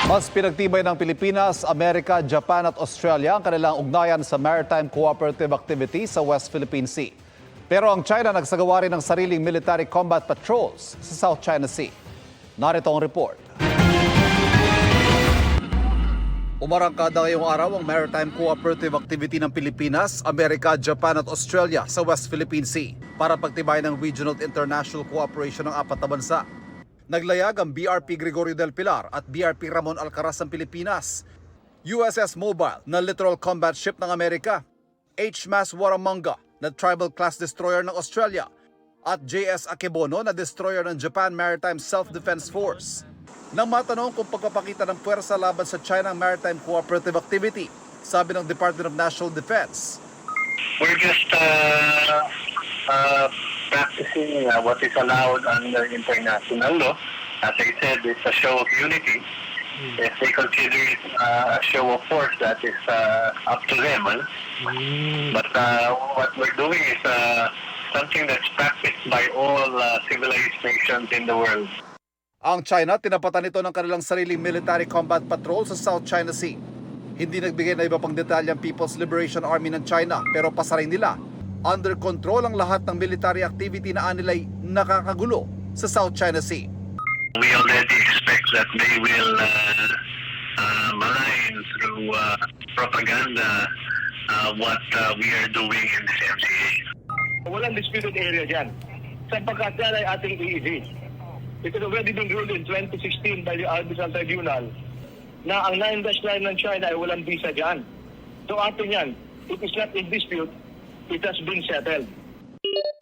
Mas pinagtibay ng Pilipinas, Amerika, Japan at Australia ang kanilang ugnayan sa Maritime Cooperative Activity sa West Philippine Sea. Pero ang China nagsagawa rin ng sariling military combat patrols sa South China Sea. Narito ang report. Umarangkada ngayong araw ang Maritime Cooperative Activity ng Pilipinas, Amerika, Japan at Australia sa West Philippine Sea para pagtibayin ng regional at international cooperation ng apat na bansa. Naglayag ang BRP Gregorio del Pilar at BRP Ramon Alcaraz ng Pilipinas, USS Mobile na littoral combat ship ng Amerika, HMAS Warramunga na tribal class destroyer ng Australia at JS Akebono na destroyer ng Japan Maritime Self-Defense Force. Nang matanong kung pagpapakita ng puwersa laban sa China Maritime Cooperative Activity, sabi ng Department of National Defense, we're just practicing what is allowed under international law. As I said, it's a show of unity. If they consider it a show of force, that is up to them. But what we're doing is something that's practiced by all civilized nations in the world. ang China tinapatan nito ng kanilang sariling military combat patrol sa South China Sea. Hindi nagbigay na iba pang detalye ang People's Liberation Army ng China pero pasarin nila, under control ang lahat ng military activity na anilay nakakagulo sa South China Sea. We already expect that they will malign through propaganda what we are doing in the MCA. Walang disputed area dyan. Sapagkat yan ay ating EEZ. It has already been ruled in 2016 by the Arbitral Tribunal na ang 9-line ng China ay walang visa dyan. So atin yan, it is not in dispute, it has been settled.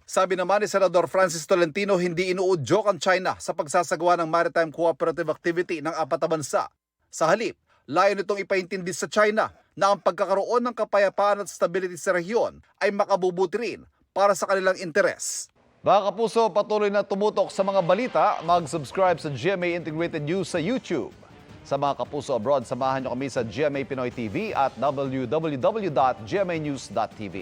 Sabi naman ni Senador Francis Tolentino, hindi inuudyok ang China sa pagsasagawa ng maritime cooperative activity ng apat na bansa. Sa halip, layo nitong ipaintindi sa China na ang pagkakaroon ng kapayapaan at stability sa rehiyon ay makabubuti rin para sa kanilang interes. Mga kapuso, patuloy na tumutok sa mga balita, mag-subscribe sa GMA Integrated News sa YouTube. Sa mga kapuso abroad, samahan niyo kami sa GMA Pinoy TV at www.gmanews.tv.